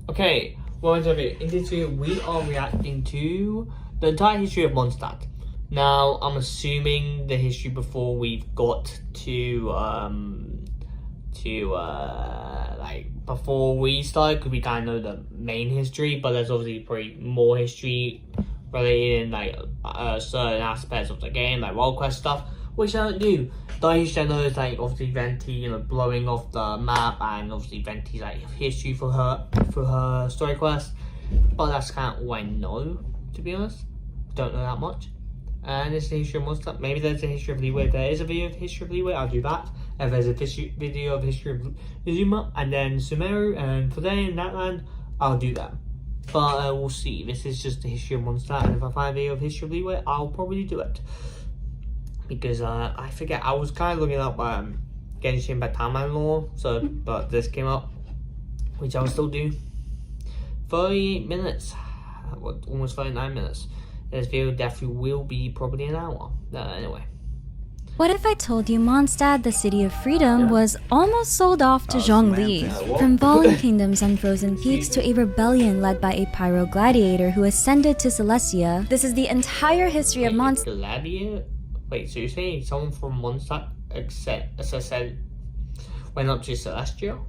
Okay, well, in this video, we are reacting to the entire history of Mondstadt. Now, I'm assuming the history before we've got to like before we started, because we kind of know the main history, but there's obviously probably more history related in like certain aspects of the game, like World Quest stuff, which I don't do. The history I know is like obviously Venti, blowing off the map, and obviously Venti's like history for her story quest. But that's kind of all I know, to be honest. Don't know that much. And it's the history of Mondstadt. Maybe there's a history of Leeway. If there is a video of history of Leeway, I'll do that. If there's a video of history of Izuma and then Sumeru and Fudei and Natland, I'll do that. But we'll see. This is just the history of Mondstadt, and if I find a video of history of Leeway, I'll probably do it. Because I forget, I was kind of looking up Genshin Impact timeline lore, but this came up, which I will still do. 38 minutes, almost 39 minutes. This video definitely will be probably an hour. Anyway. What if I told you Mondstadt, the City of Freedom, was almost sold off to Zhongli? From fallen kingdoms and frozen peaks to a rebellion led by a pyro gladiator who ascended to Celestia, this is the entire history of Mondstadt. Gladiator? Wait, so you're saying someone from Mondstadt went up to Celestia?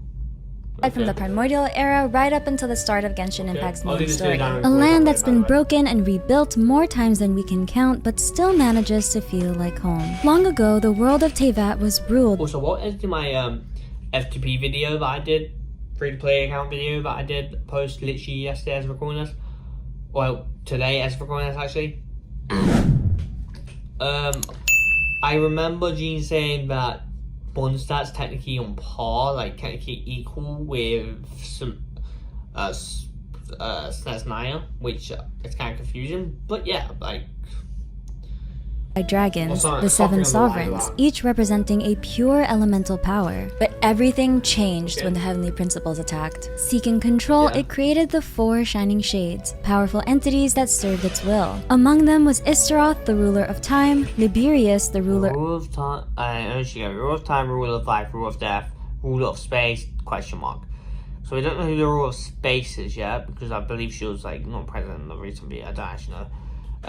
From the primordial era right up until the start of Genshin Impact's main story. A land that's been broken and rebuilt more times than we can count, but still manages to feel like home. Long ago, the world of Teyvat was ruled. Also, what is my FTP video that I did, free-to-play account video that I did post literally yesterday as recording this? Well, today as recording this actually. I remember Gene saying that Mondstadt's technically on par, like technically equal with some Snezhnaya, which is kind of confusing, but yeah, like by dragons, the seven sovereigns, each representing a pure elemental power. But everything changed when the heavenly principles attacked. Seeking control, it created the four shining shades, powerful entities that served its will. Among them was Istaroth, the ruler of time, Liberius, the ruler of time, ruler of time, ruler of life, ruler of death, ruler of space, question mark. So we don't know who the ruler of space is yet, because I believe she was like not president of recently. I don't actually know.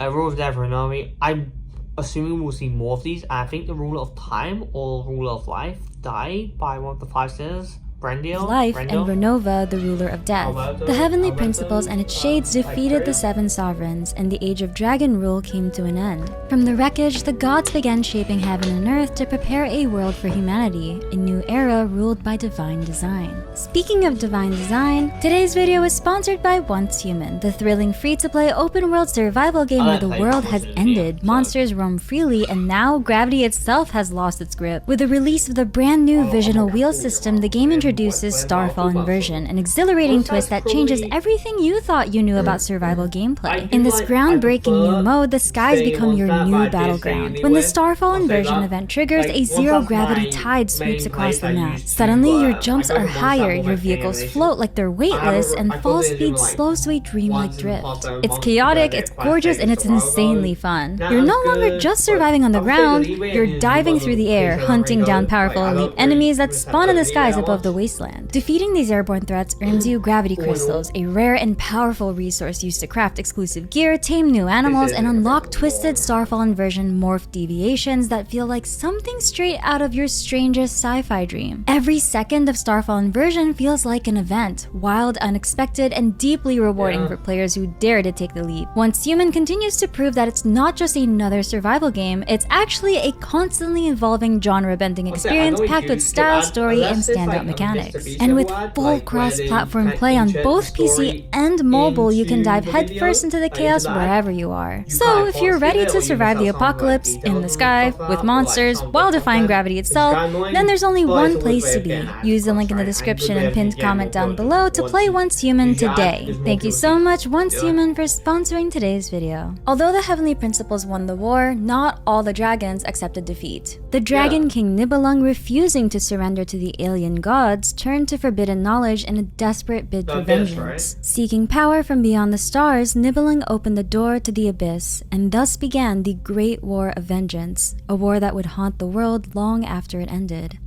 Ruler of death, Renami. I'm assuming we'll see more of these. I think the ruler of time or ruler of life died by one of the five sinners. Life and Renova, the ruler of death. The heavenly principles and its shades defeated the seven sovereigns, and the age of dragon rule came to an end. From the wreckage, the gods began shaping heaven and earth to prepare a world for humanity, a new era ruled by divine design. Speaking of divine design, today's video is sponsored by Once Human, the thrilling free-to-play open-world survival game where the world has ended, monsters roam freely, and now gravity itself has lost its grip. With the release of the brand new Visional Wheel system, the game introduces Starfall Inversion, an exhilarating twist that changes everything you thought you knew about survival gameplay. In this groundbreaking new mode, the skies become your new battleground. When the Starfall Inversion event triggers, a zero-gravity tide sweeps across the map. Suddenly, your jumps are higher, your vehicles float like they're weightless, and fall speed slows to a dreamlike drift. It's chaotic, it's gorgeous, and it's insanely fun. You're no longer just surviving on the ground, you're diving through the air, hunting down powerful elite enemies that spawn in the skies above the wasteland. Defeating these airborne threats earns you gravity crystals, a rare and powerful resource used to craft exclusive gear, tame new animals, and unlock twisted Starfall Inversion morph deviations that feel like something straight out of your strangest sci-fi dream. Every second of Starfall Inversion feels like an event, wild, unexpected, and deeply rewarding for players who dare to take the leap. Once Human continues to prove that it's not just another survival game, it's actually a constantly evolving genre-bending experience packed with style, story, and standout mechanics. And with full cross-platform play on both PC and mobile, you can dive headfirst into the chaos wherever you are. So if you're ready to survive the apocalypse in the sky, with monsters, while defying gravity itself, then there's only one place to be. Use the link in the description and pinned comment down below to play Once Human today. Thank you so much, Once Human, for sponsoring today's video. Although the heavenly principles won the war, not all the dragons accepted defeat. The Dragon King Nibelung, refusing to surrender to the alien gods, turned to forbidden knowledge in a desperate bid for vengeance. Seeking power from beyond the stars, Nibelung opened the door to the abyss, and thus began the Great War of Vengeance, a war that would haunt the world long after it ended.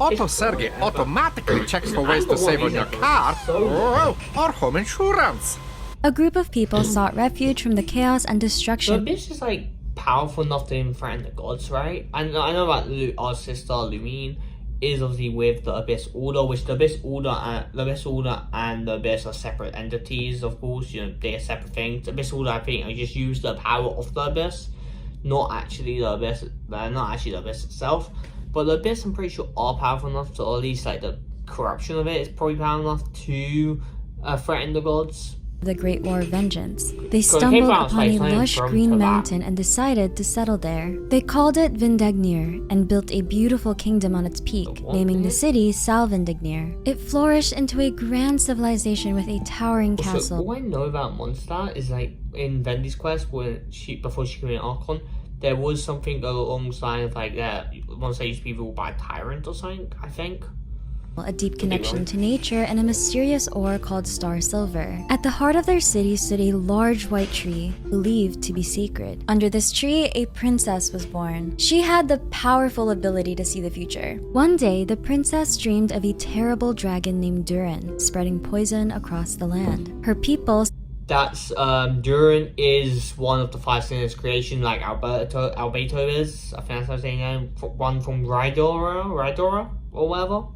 Otto Sergey automatically checks for ways to save on your car or home insurance. A group of people sought refuge from the chaos and The destruction. abyss is like powerful enough to even threaten the gods, right? I know that our sister Lumine is obviously with the Abyss Order, which the Abyss Order and the Abyss are separate entities, of course. You know, they are separate things. The Abyss Order, I think, I just use the power of the Abyss, not actually the Abyss itself. But the Abyss, I'm pretty sure, are powerful enough to, or at least like the corruption of it is probably powerful enough to threaten the gods. The Great War of Vengeance. They stumbled upon a lush green mountain and decided to settle there. They called it Vindagnir and built a beautiful kingdom on its peak, naming the city Salvindagnir. It flourished into a grand civilization with a towering castle. All I know about Mondstadt is like in Vendi's quest, before she became an Archon, there was something alongside of like that. Mondstadt used to be ruled by a tyrant or something, I think. A deep connection to nature and a mysterious ore called Star Silver. At the heart of their city stood a large white tree, believed to be sacred. Under this tree, a princess was born. She had the powerful ability to see the future. One day, the princess dreamed of a terrible dragon named Durin, spreading poison across the land. Her people... That's, Durin is one of the 5 sinners creation, like Albedo is. I think that's how I'm saying name. One from Rydora, or whatever.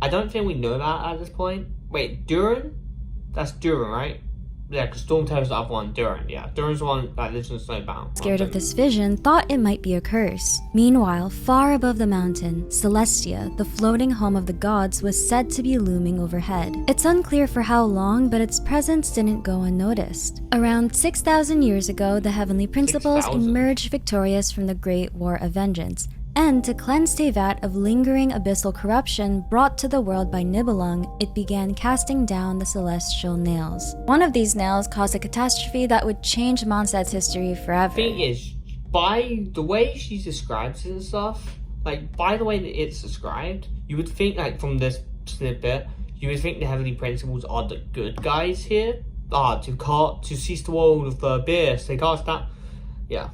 I don't think we know that at this point. Wait, Durin? That's Durin, right? Yeah, because Stormterror's the other one, Durin. Yeah, Durin's the one that lives in Snowbound. Scared of this vision, thought it might be a curse. Meanwhile, far above the mountain, Celestia, the floating home of the gods, was said to be looming overhead. It's unclear for how long, but its presence didn't go unnoticed. Around 6,000 years ago, the Heavenly Principles 6,000? emerged victorious from the Great War of Vengeance, and to cleanse Tevat of lingering abyssal corruption brought to the world by Nibelung, it began casting down the celestial nails. One of these nails caused a catastrophe that would change Mondstadt's history forever. The thing is, by the way she describes it and stuff, like, by the way that it's described, you would think, like, from this snippet, you would think the Heavenly Principles are the good guys here. To seize the world of the abyss, they cast that. Yeah.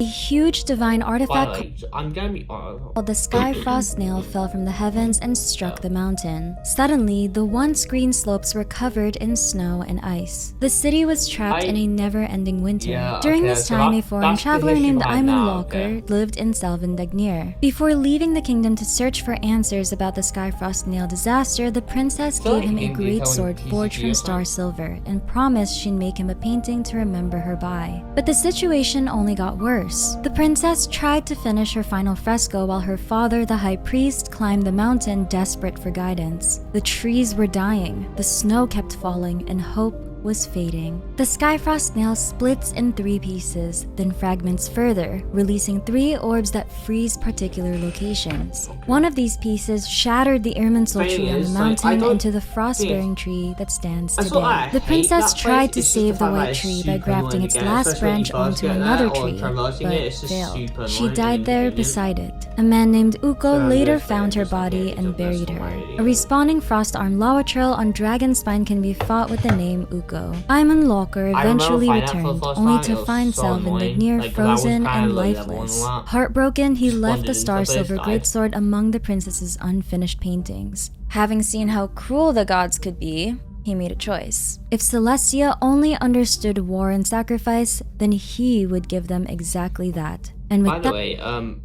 A huge divine artifact called the Skyfrost Nail fell from the heavens and struck the mountain. Suddenly, the once green slopes were covered in snow and ice. The city was trapped in a never-ending winter. During this time, a foreign traveler named Ayman Locker lived in Salvindagnir. Before leaving the kingdom to search for answers about the Skyfrost Nail disaster, the princess gave him a great sword forged from Star Silver and promised she'd make him a painting to remember her by. But the situation only got worse. The princess tried to finish her final fresco while her father, the high priest, climbed the mountain desperate for guidance. The trees were dying, the snow kept falling, and hope was fading. The Skyfrost Nail splits in 3 pieces, then fragments further, releasing 3 orbs that freeze particular locations. One of these pieces shattered the Irminsul tree on the mountain into the frost-bearing tree that stands today. The princess tried to save the white tree by grafting its last branch onto another tree, but failed. She died there beside it. A man named Uko later found her body and buried her. A respawning frost-armed Lawatril on Dragonspine can be fought with the name Uko. Ayman Locker eventually returned, only to find Salvindagnir frozen and lifeless. Heartbroken, he left the Star Silver Greatsword among the princess's unfinished paintings. Having seen how cruel the gods could be, he made a choice. If Celestia only understood war and sacrifice, then he would give them exactly that. And with By the way,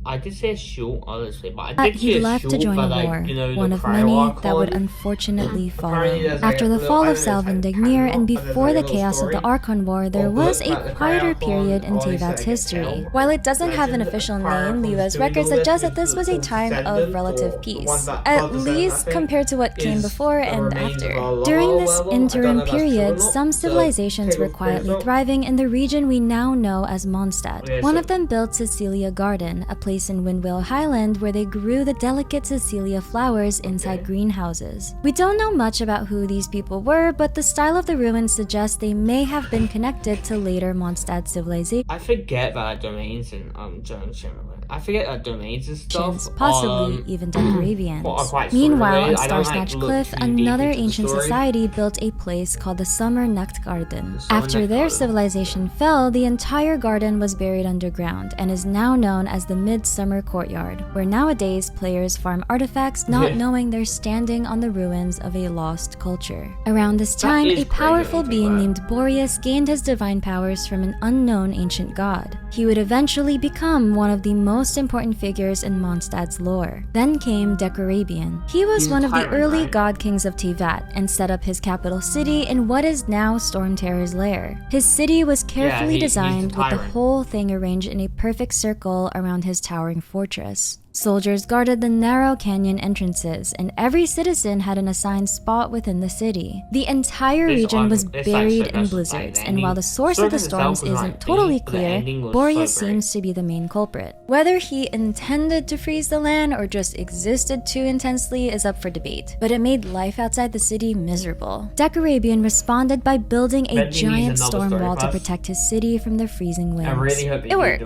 I did say a short, honestly, but I did he say a left short, to join but, a like, war, you know, one the of prior many Archon, that would unfortunately follow. Apparently there's, like, After the a little- fall I of don't know, it's, like, Salvindagnir and there's, like, before a the little chaos of the story. Archon War, there Or was like a the quieter Archon, period in or at least, Tevat's like, history. tell. While it doesn't have an Legend official of the prior name, the Archons US doing record all this suggests that with this was a the time of descendants, relative or the peace, ones that at got descendants, least I think, compared to what came is before the and remains after. of a During Lolo this level. I don't know interim if that's true or period, not, some so civilizations take were a quietly look. thriving in the region we now know as Mondstadt. Yeah, One so- of them built Cecilia Garden, a place in Windwhale Highland where they grew the delicate Cecilia flowers inside greenhouses. We don't know much about who these people were, but the style of the ruins suggests they may have been connected to later Mondstadt civilization. I forget that domains in German. I forget domains and stuff. Possibly even Decoravians. Meanwhile, on Starsnatch Cliff, another ancient society built a place called the Summer Necht Garden. After their civilization fell, the entire garden was buried underground and is now known as the Midsummer Courtyard, where nowadays players farm artifacts not knowing they're standing on the ruins of a lost culture. Around this time, a powerful being named Boreas gained his divine powers from an unknown ancient god. He would eventually become one of the most important figures in Mondstadt's lore. Then came Decorabian. He was one of the early god kings of Teyvat and set up his capital city in what is now Storm Terror's lair. His city was carefully designed with the whole thing arranged in a perfect circle around his towering fortress. Soldiers guarded the narrow canyon entrances, and every citizen had an assigned spot within the city. The entire region was buried in blizzards, and while the source of the storms isn't totally clear, Boreas seems to be the main culprit. Whether he intended to freeze the land or just existed too intensely is up for debate, but it made life outside the city miserable. Decorabian responded by building a giant storm wall to protect his city from the freezing winds. It worked.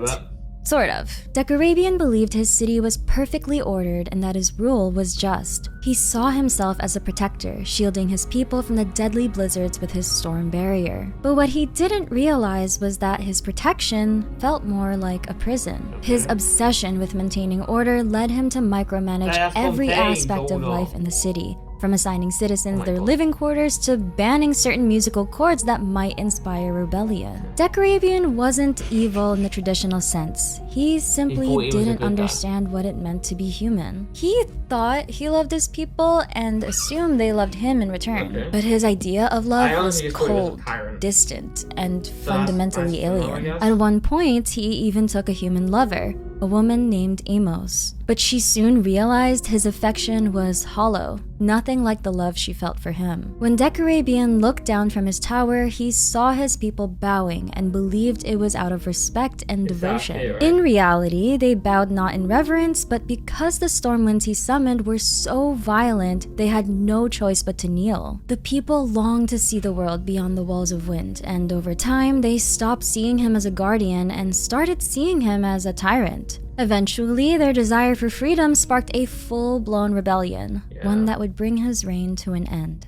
Sort of. Decorabian believed his city was perfectly ordered and that his rule was just. He saw himself as a protector, shielding his people from the deadly blizzards with his storm barrier. But what he didn't realize was that his protection felt more like a prison. His obsession with maintaining order led him to micromanage every aspect of life in the city, from assigning citizens their living quarters to banning certain musical chords that might inspire rebellion. Decorabian wasn't evil in the traditional sense. He simply didn't understand what it meant to be human. He thought he loved his people and assumed they loved him in return. But his idea of love was cold, distant, and fundamentally alien. At one point, he even took a human lover, a woman named Amos. But she soon realized his affection was hollow, nothing like the love she felt for him. When Decorabian looked down from his tower, he saw his people bowing and believed it was out of respect and devotion. In reality, they bowed not in reverence, but because the storm winds he summoned were so violent, they had no choice but to kneel. The people longed to see the world beyond the walls of wind, and over time, they stopped seeing him as a guardian and started seeing him as a tyrant. Eventually, their desire for freedom sparked a full-blown rebellion, one that would bring his reign to an end.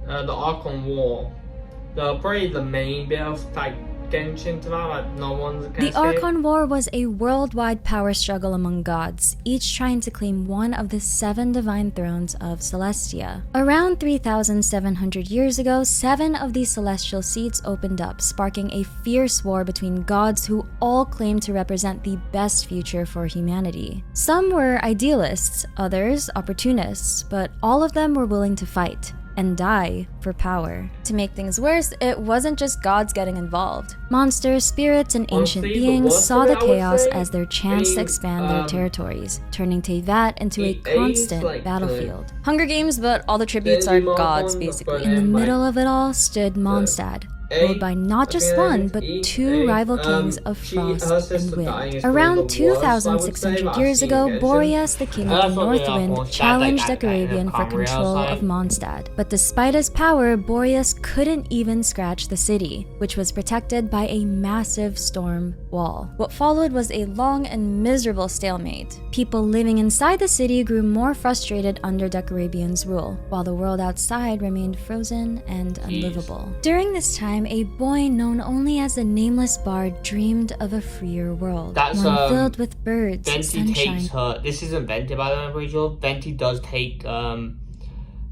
The Archon War. Probably the main bit of Genshin to that, no one's against The Archon War was a worldwide power struggle among gods, each trying to claim one of the 7 divine thrones of Celestia. Around 3,700 years ago, 7 of these celestial seats opened up, sparking a fierce war between gods who all claimed to represent the best future for humanity. Some were idealists, others opportunists, but all of them were willing to fight and die for power. To make things worse, it wasn't just gods getting involved. Monsters, spirits, and ancient beings saw the chaos as their chance to expand their territories, turning Teyvat into a constant battlefield. Hunger Games, but all the tributes are gods, basically. In the middle of it all stood Mondstadt, ruled by not just one, but 2 rival kings of frost and wind. Around 2,600 years ago, Boreas, the king of the North Wind, challenged Decorabian for control of Mondstadt. But despite his power, Boreas couldn't even scratch the city, which was protected by a massive storm wall. What followed was a long and miserable stalemate. People living inside the city grew more frustrated under Decorabian's rule, while the world outside remained frozen and unlivable. During this time, a boy known only as the Nameless Bard dreamed of a freer world, one filled with birds, Venti sunshine. takes her. This isn't Venti, by the way, I'm pretty sure. Venti does take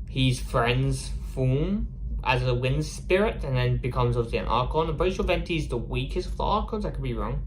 his friend's form as a wind spirit and then becomes obviously an Archon. I'm pretty sure Venti is the weakest of the Archons, I could be wrong.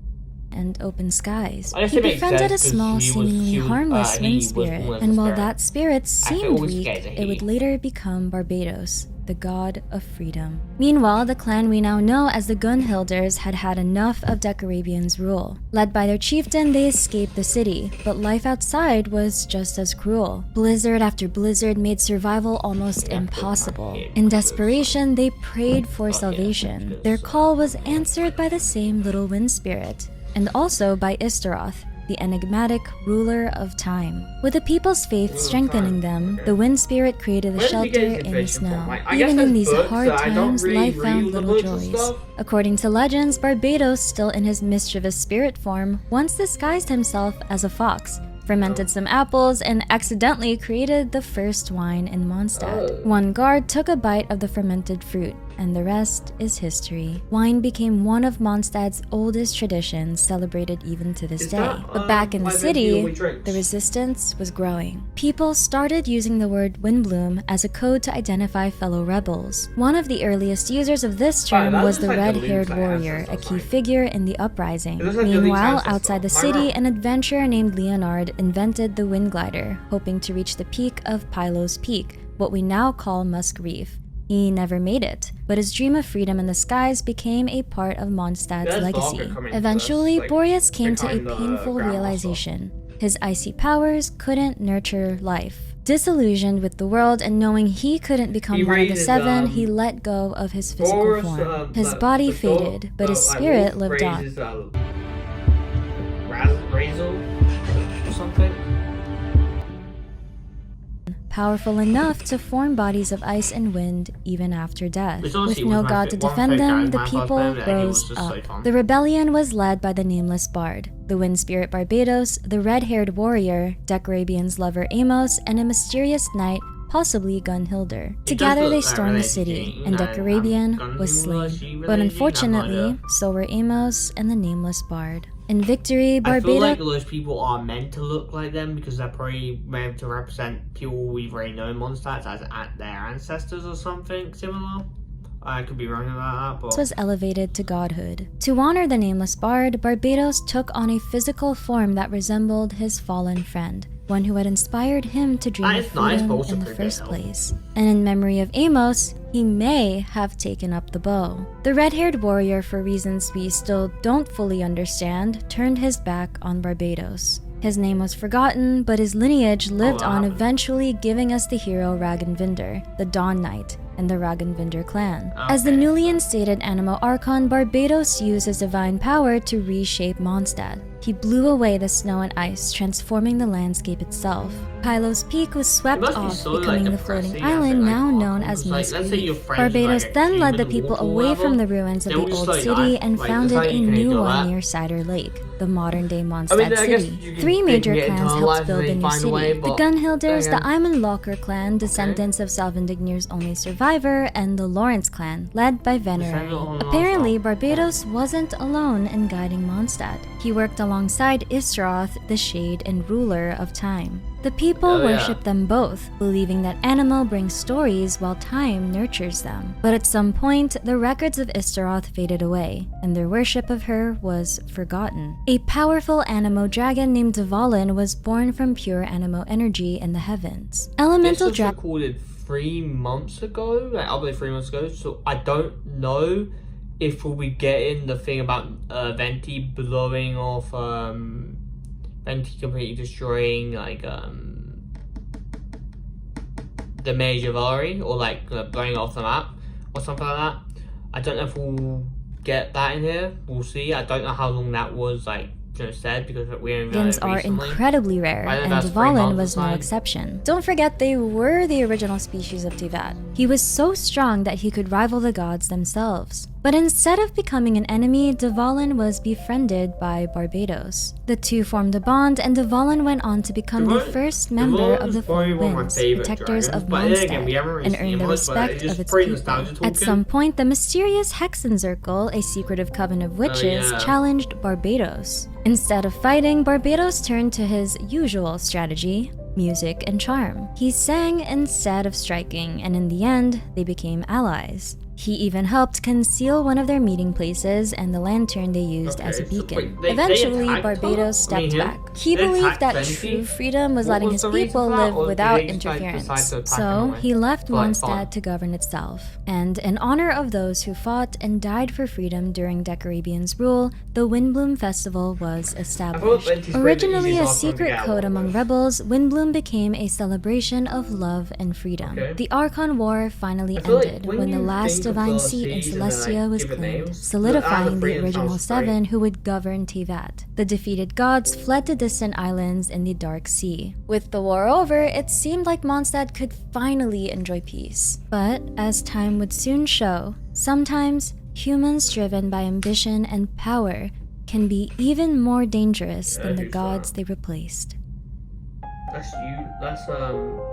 And open skies. He befriended a small, seemingly harmless wind spirit, and while that spirit seemed weak, it would later become Barbados, the god of freedom. Meanwhile, the clan we now know as the Gunhilders had had enough of Decorabian's rule. Led by their chieftain, they escaped the city, but life outside was just as cruel. Blizzard after blizzard made survival almost impossible. In desperation, they prayed for salvation. Their call was answered by the same little wind spirit, and also by Istaroth, the enigmatic ruler of time. With the people's faith strengthening them, the wind spirit created a shelter in the snow. Even in these hard times, life found little joys. According to legends, Barbados, still in his mischievous spirit form, once disguised himself as a fox, fermented some apples, and accidentally created the first wine in Mondstadt. One guard took a bite of the fermented fruit, and the rest is history. Wine became one of Mondstadt's oldest traditions, celebrated even to this day. But back in the city, the resistance was growing. People started using the word windbloom as a code to identify fellow rebels. One of the earliest users of this term was the red-haired warrior, a key figure in the uprising. Meanwhile, outside the city, an adventurer named Leonard invented the wind glider, hoping to reach the peak of Pylos Peak, what we now call Musk Reef. He never made it, but his dream of freedom in the skies became a part of Mondstadt's legacy. Eventually, Boreas came to a painful realization. His icy powers couldn't nurture life. Disillusioned with the world and knowing he couldn't become one of the seven, he let go of his physical form. His body faded, but his spirit lived on. Or something? Powerful enough to form bodies of ice and wind even after death. With no god to defend them, the people rose up. The rebellion was led by the nameless bard, the wind spirit Barbados, the red-haired warrior, Decorabian's lover Amos, and a mysterious knight, possibly Gunhilder. Together they stormed the city, and Decorabian was slain. But unfortunately, so were Amos and the nameless bard. In victory, Barbados— I feel like those people are meant to look like them because they're probably meant to represent people we've already known Mondstadt as their ancestors or something similar. I could be wrong about that, but— was elevated to godhood. To honor the nameless bard, Barbados took on a physical form that resembled his fallen friend, one who had inspired him to dream of freedom in the first place. And in memory of Amos, he may have taken up the bow. The red-haired warrior, for reasons we still don't fully understand, turned his back on Barbados. His name was forgotten, but his lineage lived on, eventually giving us the hero Ragnvindr, the Dawn Knight, and the Ragnvindr clan. As the newly instated Anemo Archon, Barbados used his divine power to reshape Mondstadt. He blew away the snow and ice, transforming the landscape itself. Pylos Peak was swept off, becoming the floating island now known as Musk Reef. Barbados then led the people away from the ruins of the old city and founded a new one near Cider Lake, the modern-day Mondstadt city. Three major clans helped build the new city: the Gunhilders, the Aymanlocker clan, descendants of Salvindignir's only survivor, and the Lawrence clan, led by Veneray. Apparently, Barbados wasn't alone in guiding Mondstadt. He worked alongside Isroth, the Shade and Ruler of Time. The people worship them both, believing that Anemo brings stories while time nurtures them. But at some point, the records of Istaroth faded away, and their worship of her was forgotten. A powerful Anemo dragon named Dvalin was born from pure Anemo energy in the heavens. Elemental dragon recorded 3 months ago, like uploaded 3 months ago, so I don't know if we'll be getting the thing about Venti blowing off, Venti completely destroying, like, the Major Valari, or like blowing it off the map, or something like that. I don't know if we'll get that in here. We'll see. I don't know how long that was, like, said, because we only dragons are incredibly rare, and Dvalin was no exception. Don't forget, they were the original species of Tivat. He was so strong that he could rival the gods themselves. But instead of becoming an enemy, Dvalin was befriended by Barbados. The two formed a bond, and Dvalin went on to become the first member of the Four Winds, protectors of Mondstadt, and earned the respect of its people. At some point, the mysterious Hexenzirkel, a secretive coven of witches, challenged Barbados. Instead of fighting, Barbados turned to his usual strategy: music and charm. He sang instead of striking, and in the end, they became allies. He even helped conceal one of their meeting places and the lantern they used as a beacon. Eventually, Barbados stepped back. He believed that true freedom was letting his people live without interference. So, he left Mondstadt to govern itself. And in honor of those who fought and died for freedom during Decorabian's rule, the Windbloom Festival was established. Originally a secret code among rebels, Windbloom became a celebration of love and freedom. The Archon War finally ended when the last divine seat in Celestia was claimed, solidifying the original 7 who would govern Tivat. The defeated gods fled to distant islands in the Dark Sea. With the war over, it seemed like Mondstadt could finally enjoy peace. But, as time would soon show, sometimes humans driven by ambition and power can be even more dangerous than the gods they replaced. That's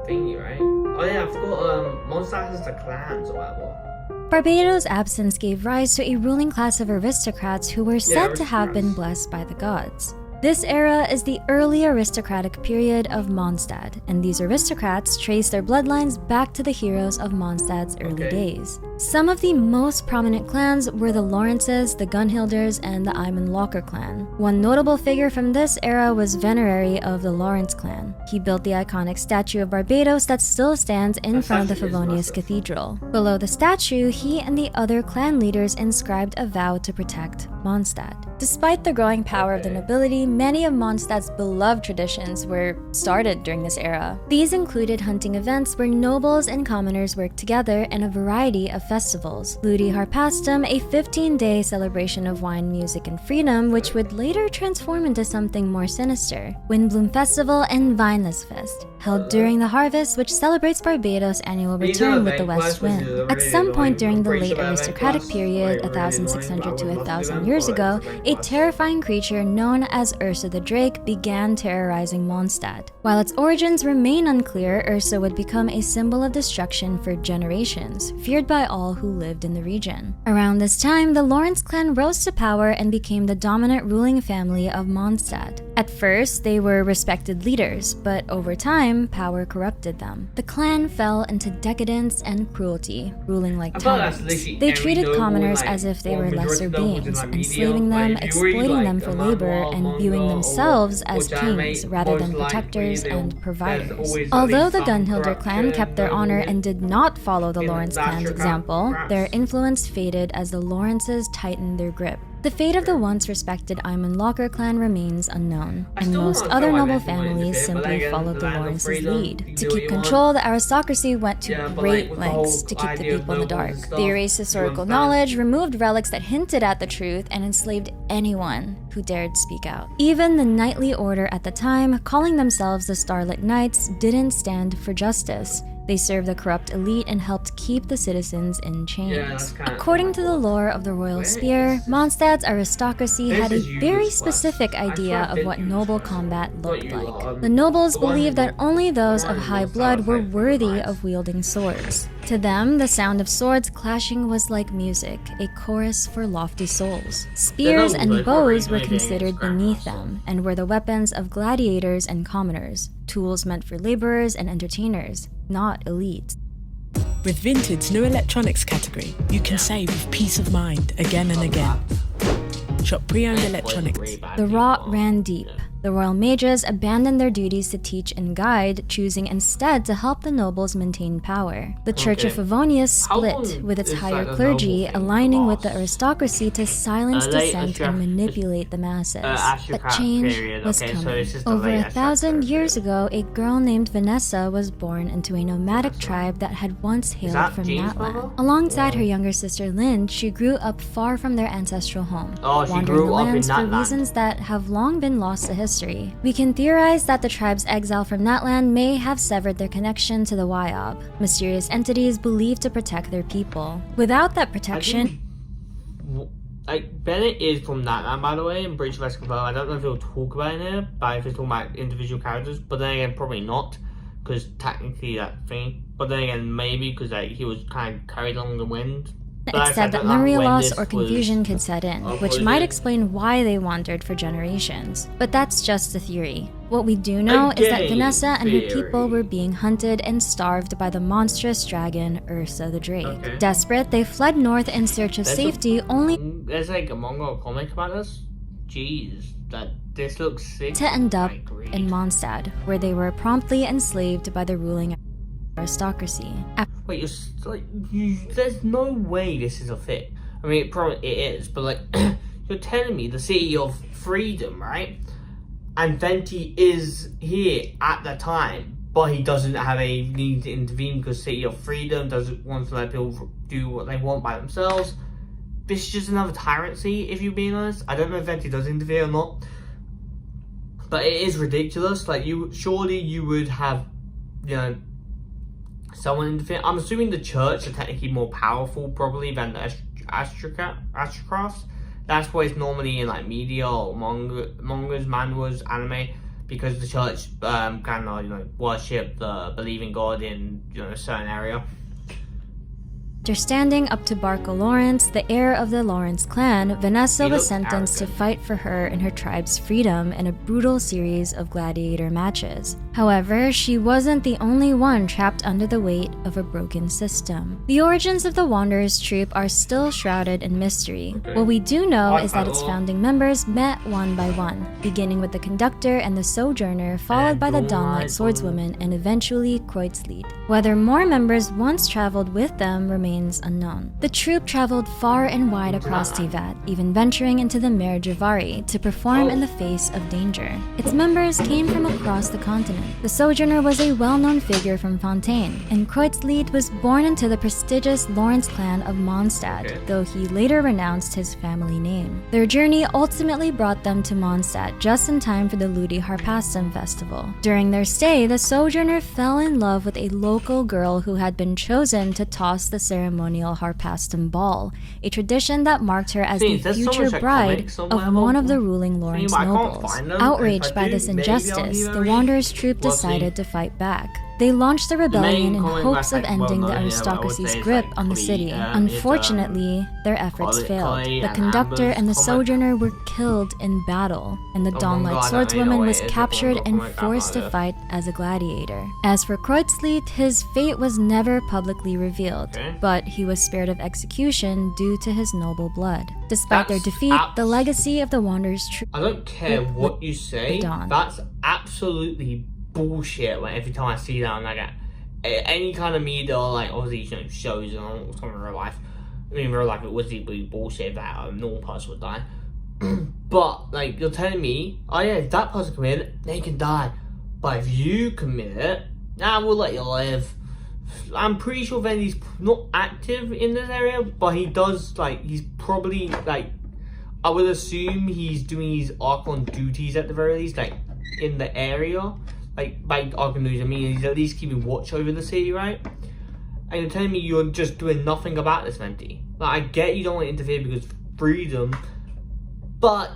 thingy, right? Oh yeah, I forgot, Mondstadt has the clans or whatever. Barbados' absence gave rise to a ruling class of aristocrats who were said to have been blessed by the gods. This era is the early aristocratic period of Mondstadt, and these aristocrats trace their bloodlines back to the heroes of Mondstadt's early days. Some of the most prominent clans were the Lawrences, the Gunhilders, and the Ayman Locker clan. One notable figure from this era was Venerary of the Lawrence clan. He built the iconic statue of Barbados that still stands in front of the Favonius Cathedral. Below the statue, he and the other clan leaders inscribed a vow to protect Mondstadt. Despite the growing power of the nobility, many of Mondstadt's beloved traditions were started during this era. These included hunting events where nobles and commoners worked together and a variety of festivals. Ludi Harpastum, a 15-day celebration of wine, music, and freedom, which would later transform into something more sinister. Windbloom Festival and Vineless Fest, held during the harvest, which celebrates Barbados' annual return with the west wind. At some point during the late aristocratic period, 1,600 to 1,000 years ago, a terrifying creature known as Ursa the Drake began terrorizing Mondstadt. While its origins remain unclear, Ursa would become a symbol of destruction for generations, feared by all who lived in the region. Around this time, the Lawrence clan rose to power and became the dominant ruling family of Mondstadt. At first, they were respected leaders, but over time, power corrupted them. The clan fell into decadence and cruelty, ruling like tyrants. They treated commoners as if they were lesser beings, enslaving them, exploiting them for labor, and viewing themselves as kings rather than protectors and providers. Although the Gunhilder clan kept their honor and did not follow the Lawrence clan's example, their influence faded as the Lawrences tightened their grip. The fate of the once respected Ayman Locker clan remains unknown, and most other noble families simply followed the Lawrences' lead. To keep control, the aristocracy went to great lengths to keep the people in the dark. They erased historical knowledge, removed relics that hinted at the truth, and enslaved anyone who dared speak out. Even the knightly order at the time, calling themselves the Starlit Knights, didn't stand for justice. They served the corrupt elite and helped keep the citizens in chains. According to the lore of the Royal Spear, Mondstadt's aristocracy had a very specific idea of what noble combat looked like. The nobles believed that only those of high blood were worthy of wielding swords. To them, the sound of swords clashing was like music, a chorus for lofty souls. Spears and bows were considered beneath them, and were the weapons of gladiators and commoners, tools meant for laborers and entertainers, not elites. With Vinted's new electronics category, you can save with peace of mind again and again. Shop pre-owned electronics. The rot ran deep. The royal mages abandoned their duties to teach and guide, choosing instead to help the nobles maintain power. The Church of Favonius split, with its higher clergy aligning with the aristocracy to silence dissent and manipulate the masses. But change was coming. Over 1,000 years ago, a girl named Vanessa was born into a nomadic tribe that had once hailed from Natlan. Alongside her younger sister Lind, she grew up far from their ancestral home, wandering the lands for reasons that have long been lost to history. We can theorize that the tribe's exile from Natlan may have severed their connection to the Wyob, mysterious entities believed to protect their people. Without that protection, Bennett is from Natlan, by the way, in British Vescovo. I don't know if he'll talk about it in here, but if he's talking about individual characters, but then again, probably not, because technically that thing. But then again, maybe because he was kind of carried along the wind. except that memory loss or confusion could set in, which might explain why they wandered for generations. But that's just a theory. What we do know is that Vanessa and her people were being hunted and starved by the monstrous dragon Ursa the Drake. Desperate, they fled north in search of safety, only there's like a manga comic about this? Jeez, this looks sick. To end up in Mondstadt, where they were promptly enslaved by the ruling aristocracy. Wait, there's no way this is a fit. I mean, it is, but like, you're telling me the city of freedom, right? And Venti is here at the time, but he doesn't have a need to intervene because City of Freedom doesn't want to let people do what they want by themselves. This is just another tyrantcy, if you're being honest. I don't know if Venti does interfere or not, but it is ridiculous. Like, surely you would have, you know, someone interfere. I'm assuming the church are technically more powerful, probably, than the Astrocrafts. That's why it's normally in, like, media or mangas, manhwas, anime, because the church kind of, you know, worship the believing God in, you know, a certain area. After standing up to Barca Lawrence, the heir of the Lawrence clan, Vanessa was sentenced to fight for her and her tribe's freedom in a brutal series of gladiator matches. However, she wasn't the only one trapped under the weight of a broken system. The origins of the Wanderers troupe are still shrouded in mystery. What we do know is that its founding members met one by one, beginning with the conductor and the sojourner, followed by the Dawnlight swordswoman, and eventually Kreuzlied. Whether more members once traveled with them remains unknown. The troupe traveled far and wide across Tivat, even venturing into the Mer Javari to perform in the face of danger. Its members came from across the continent. The sojourner was a well-known figure from Fontaine, and Kreuzlied was born into the prestigious Lawrence clan of Mondstadt, though he later renounced his family name. Their journey ultimately brought them to Mondstadt just in time for the Ludi Harpastum festival. During their stay, the sojourner fell in love with a local girl who had been chosen to toss the ceremonial Harpastum ball, a tradition that marked her as the future bride of one of the ruling Lawrence nobles. Outraged by this injustice, the Wanderers troupe decided to fight back. They launched the rebellion in hopes of ending the aristocracy's grip on the city. Unfortunately, their efforts failed. The conductor and the sojourner were killed in battle, and the Dawnlight swordswoman was captured and forced to fight as a gladiator. As for Kreuzlied, his fate was never publicly revealed, but he was spared of execution due to his noble blood. Despite their defeat, the legacy of the Wanderers troupe... I don't care what you say, that's absolutely bullshit. When every time I see that on like any kind of media, or like obviously, you know, shows and some in real life. I mean, in real life it was equally bullshit that a normal person would die. But like, you're telling me, oh yeah, if that person commit it, they can die. But if you commit it, we'll let you live. I'm pretty sure Vendi's not active in this area, but he does, like, he's probably, like, I would assume he's doing his Archon duties at the very least, like, in the area. Like, by Archon duties, I mean he's at least keeping watch over the city, right? And you're telling me you're just doing nothing about this, Venti. Like, I get you don't want to interfere because freedom, but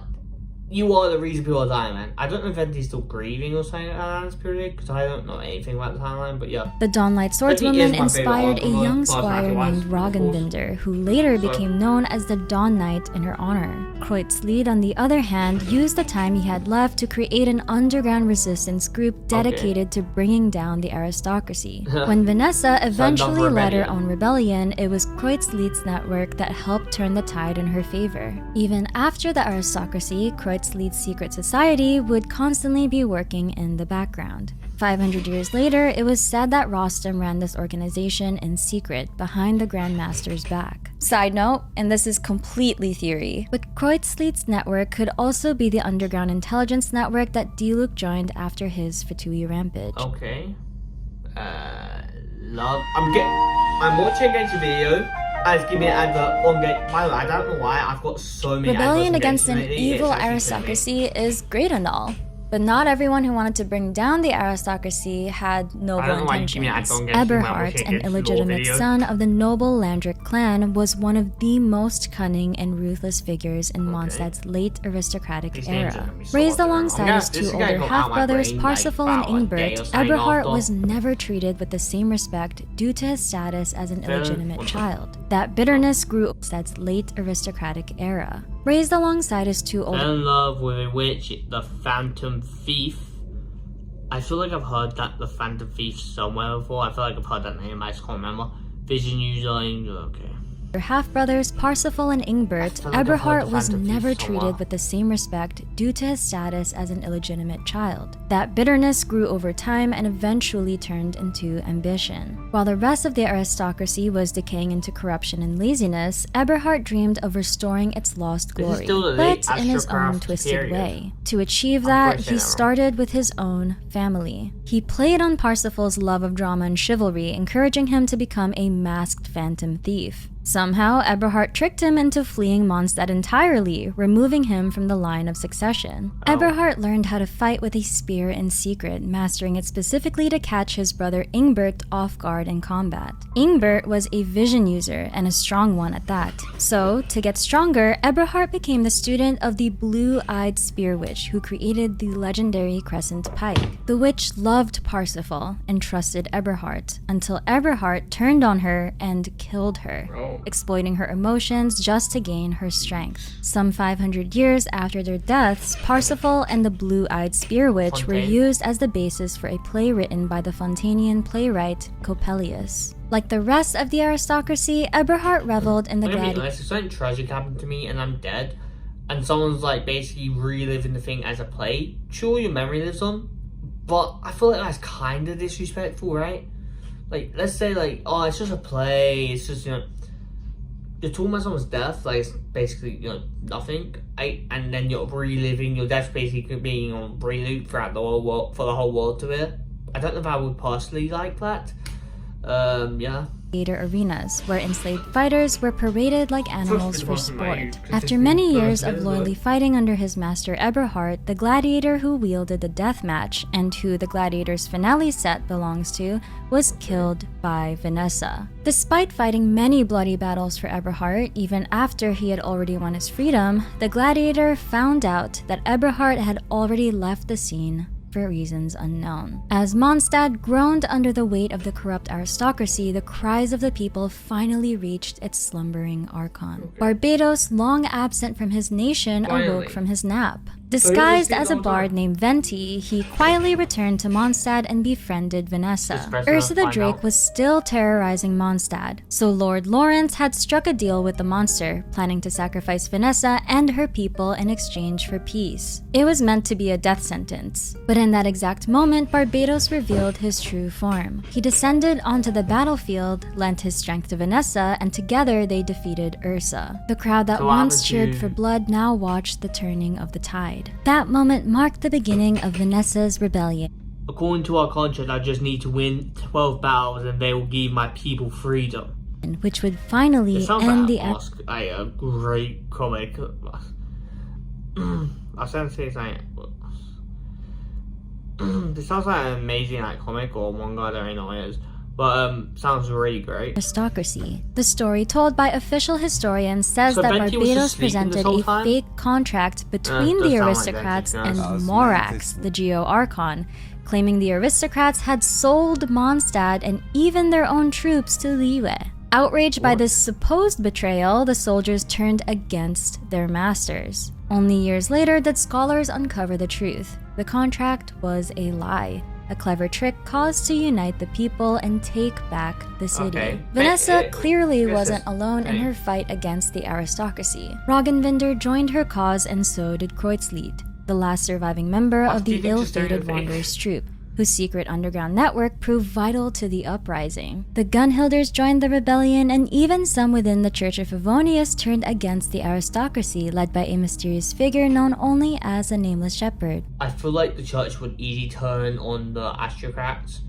you are the reason people are dying, man. I don't know if Venti's still grieving or something at this period, because I don't know anything about the timeline, but yeah. The Dawnlight swordswoman inspired a young squire named Roggenbinder, who later became known as the Dawn Knight in her honor. Kreuzlied, on the other hand, used the time he had left to create an underground resistance group dedicated to bringing down the aristocracy. When Vanessa eventually led her own rebellion, it was Kreuzlied's network that helped turn the tide in her favor. Even after the aristocracy, Kreuzlied's secret society would constantly be working in the background. 500 years later, it was said that Rostam ran this organization in secret behind the Grand Master's back. Side note, and this is completely theory, but Kreuzlied's network could also be the underground intelligence network that Diluc joined after his Fatui rampage. Okay. I'm watching against the video. Give me an advert on game. By the way, I don't know why I've got so many Rebellion against an evil aristocracy is great and all, but not everyone who wanted to bring down the aristocracy had noble intentions. Eberhard, an illegitimate son of the noble Landric clan, was one of the most cunning and ruthless figures in Mondstadt's late aristocratic era. Raised alongside his two older half-brothers, Parsifal and Ingbert, Eberhard was never treated with the same respect due to his status as an illegitimate child. That bitterness grew in Mondstadt's late aristocratic era. Raised alongside his two older... Fell in love with a witch, the Phantom Thief. I feel like I've heard that, the Phantom Thief, somewhere before. I feel like I've heard that name, I just can't remember. Vision user, okay. Their half-brothers Parsifal and Ingbert, Eberhard was never treated with the same respect due to his status as an illegitimate child. That bitterness grew over time and eventually turned into ambition. While the rest of the aristocracy was decaying into corruption and laziness, Eberhard dreamed of restoring its lost glory, but in his own twisted way. To achieve that, he started with his own family. He played on Parsifal's love of drama and chivalry, encouraging him to become a masked phantom thief. Somehow, Eberhard tricked him into fleeing Mondstadt entirely, removing him from the line of succession. Eberhard learned how to fight with a spear in secret, mastering it specifically to catch his brother Ingbert off guard in combat. Ingbert was a vision user, and a strong one at that. So, to get stronger, Eberhard became the student of the blue-eyed spear witch who created the legendary crescent pike. The witch loved Parsifal and trusted Eberhard, until Eberhard turned on her and killed her, exploiting her emotions just to gain her strength. Some 500 years after their deaths, Parsifal and the blue-eyed spear witch were used as the basis for a play written by the Fontanian playwright Coppelius. Like the rest of the aristocracy, Eberhard reveled in the gladiator. If something tragic happened to me and I'm dead, and someone's like basically reliving the thing as a play, sure your memory lives on, but I feel like that's kind of disrespectful, right? Like, let's say like, oh, it's just a play, it's just, you know, you're talking about someone's death, like it's basically, you know, nothing, right? And then you're reliving your death, basically being on reloop throughout the whole world, for the whole world to it. I don't know if I would personally like that. Yeah. Arenas, where enslaved fighters were paraded like animals for sport. After many years of loyally fighting under his master Eberhard, the gladiator who wielded the death match, and who the gladiator's finale set belongs to, was killed by Vanessa. Despite fighting many bloody battles for Eberhard, even after he had already won his freedom, the gladiator found out that Eberhard had already left the scene for reasons unknown. As Mondstadt groaned under the weight of the corrupt aristocracy, the cries of the people finally reached its slumbering Archon. Barbados, long absent from his nation, awoke from his nap. Disguised as a bard named Venti, he quietly returned to Mondstadt and befriended Vanessa. Ursa the Drake was still terrorizing Mondstadt, so Lord Lawrence had struck a deal with the monster, planning to sacrifice Vanessa and her people in exchange for peace. It was meant to be a death sentence, but in that exact moment, Barbados revealed his true form. He descended onto the battlefield, lent his strength to Vanessa, and together they defeated Ursa. The crowd that once cheered for blood now watched the turning of the tide. That moment marked the beginning of Vanessa's rebellion. According to our contract, I just need to win 12 battles and they will give my people freedom. Which would finally end the a great comic. I was going to say something. This sounds like an amazing comic or manga, I don't know what it is. But sounds really great. Aristocracy. The story told by official historians says that Barbados presented a fake contract between the aristocrats and Morax, the Geo-Archon, claiming the aristocrats had sold Mondstadt and even their own troops to Liyue. Outraged by this supposed betrayal, the soldiers turned against their masters. Only years later did scholars uncover the truth. The contract was a lie. A clever trick caused to unite the people and take back the city. Vanessa clearly wasn't alone in her fight against the aristocracy. Roggenvinder joined her cause, and so did Kreuzlied, the last surviving member of the ill-fated Wanderers troupe, whose secret underground network proved vital to the uprising. The Gunhilders joined the rebellion, and even some within the Church of Favonius turned against the aristocracy, led by a mysterious figure known only as the Nameless Shepherd. I feel like the church would easily turn on the aristocrats.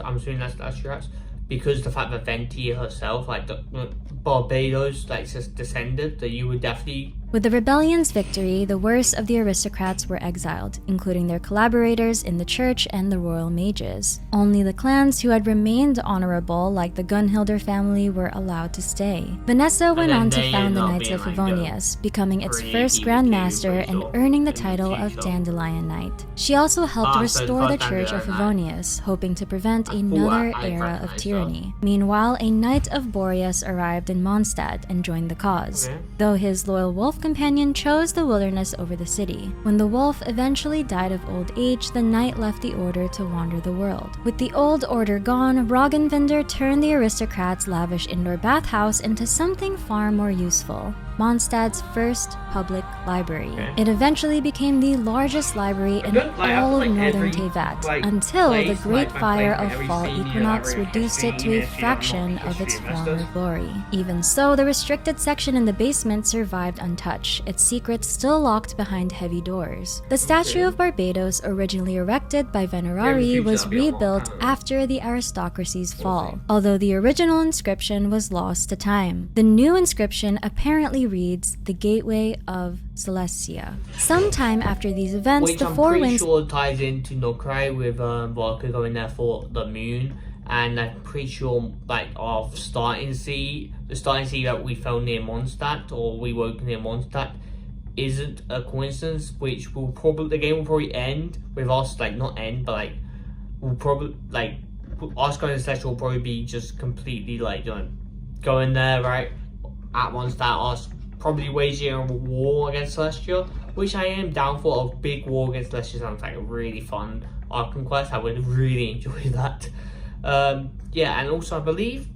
I'm assuming that's the aristocrats. Because the fact that Venti herself, the Barbados, just descended, that you would definitely... With the rebellion's victory, the worst of the aristocrats were exiled, including their collaborators in the church and the royal mages. Only the clans who had remained honorable, like the Gunhilder family, were allowed to stay. Vanessa went on to found the Knights of Favonius, becoming its first Grand Master and earning the title of Dandelion Knight. She also helped restore the Church of Favonius, hoping to prevent another era of tyranny. Meanwhile, a Knight of Boreas arrived in Mondstadt and joined the cause. Though his loyal wolf wolf companion chose the wilderness over the city. When the wolf eventually died of old age, the knight left the order to wander the world. With the old order gone, Röggenvinder turned the aristocrats' lavish indoor bathhouse into something far more useful: Mondstadt's first public library. It eventually became the largest library in all of northern Tevat, until the Great Fire of Fall Equinox reduced it to a fraction of its former glory. Even so, the restricted section in the basement survived untouched, its secrets still locked behind heavy doors. The statue of Barbados, originally erected by Venerari, was rebuilt after the aristocracy's fall, although the original inscription was lost to time. The new inscription apparently reads, "The Gateway of Celestia." Sometime after these events, the Four Winds... Which I'm pretty sure ties into Nokrai with Vodka going there for the moon, and I'm pretty sure like our the starting sea that we found near Mondstadt, or we woke near Mondstadt, isn't a coincidence, which will probably, the game will probably end with us, like, not end, but like, we'll probably, like, us going to Celestia will probably be just completely, like, you know, going there, right, at Mondstadt, us probably waging a war against Celestia, which I am down for. A big war against Celestia sounds like a really fun Arkham quest. I would really enjoy that. Yeah, and also I believe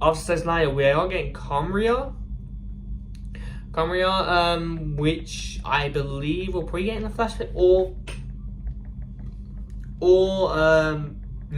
after Cesnaya we are getting Comria, which I believe will probably get in the flashback, or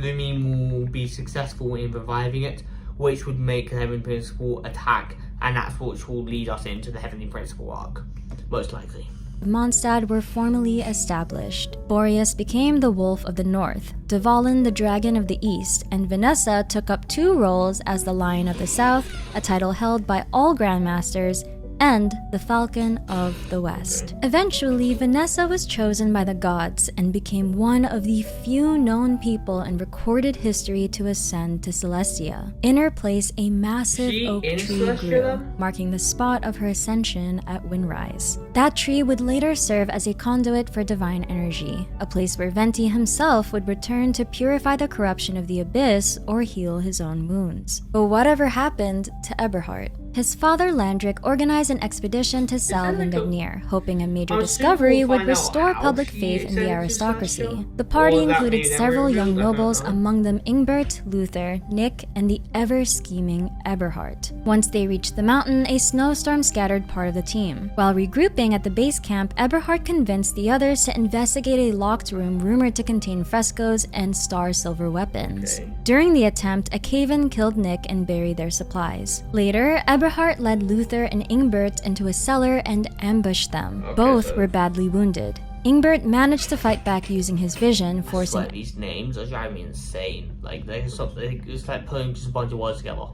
Lumi will be successful in reviving it, which would make the Heavenly Principle attack, and that's what will lead us into the Heavenly Principle arc, most likely. Mondstadt were formally established. Boreas became the Wolf of the North, Dvalin the Dragon of the East, and Vanessa took up 2 roles as the Lion of the South, a title held by all Grandmasters, and the Falcon of the West. Eventually, Vanessa was chosen by the gods and became one of the few known people in recorded history to ascend to Celestia. In her place, a massive oak tree grew, marking the spot of her ascension at Windrise. That tree would later serve as a conduit for divine energy, a place where Venti himself would return to purify the corruption of the abyss or heal his own wounds. But whatever happened to Eberhard? His father Landric organized an expedition to Salvindagnir, hoping a major discovery would restore public faith in the aristocracy. The party included several young nobles, among them Ingbert, Luther, Nick, and the ever-scheming Eberhard. Once they reached the mountain, a snowstorm scattered part of the team. While regrouping at the base camp, Eberhard convinced the others to investigate a locked room rumored to contain frescoes and star silver weapons. During the attempt, a cave-in killed Nick and buried their supplies. Later, Eberhard led Luther and Ingbert into a cellar and ambushed them. Both were badly wounded. Ingbert managed to fight back using his vision, forcing... I swear, these names are driving me insane. Like, it's like putting just a bunch of words together.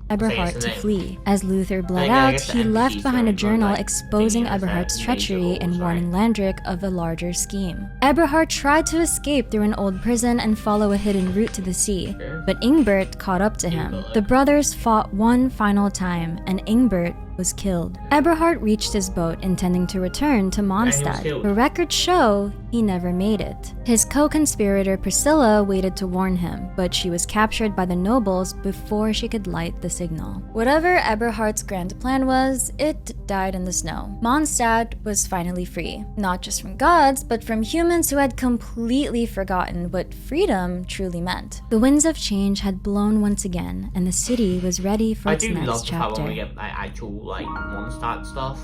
Eberhard to flee. As Luther bled out, he left behind a journal exposing Eberhard's treachery and warning Landric of a larger scheme. Eberhard tried to escape through an old prison and follow a hidden route to the sea, but Ingbert caught up to him. The brothers fought one final time, and Ingbert was killed. Eberhard reached his boat, intending to return to Mondstadt, but records show he never made it. His co-conspirator Priscilla waited to warn him, but she was captured by the nobles before she could light the signal. Whatever Eberhard's grand plan was, it died in the snow. Mondstadt was finally free, not just from gods, but from humans who had completely forgotten what freedom truly meant. The winds of change had blown once again, and the city was ready for its next chapter. When we get actual like Mondstadt stuff.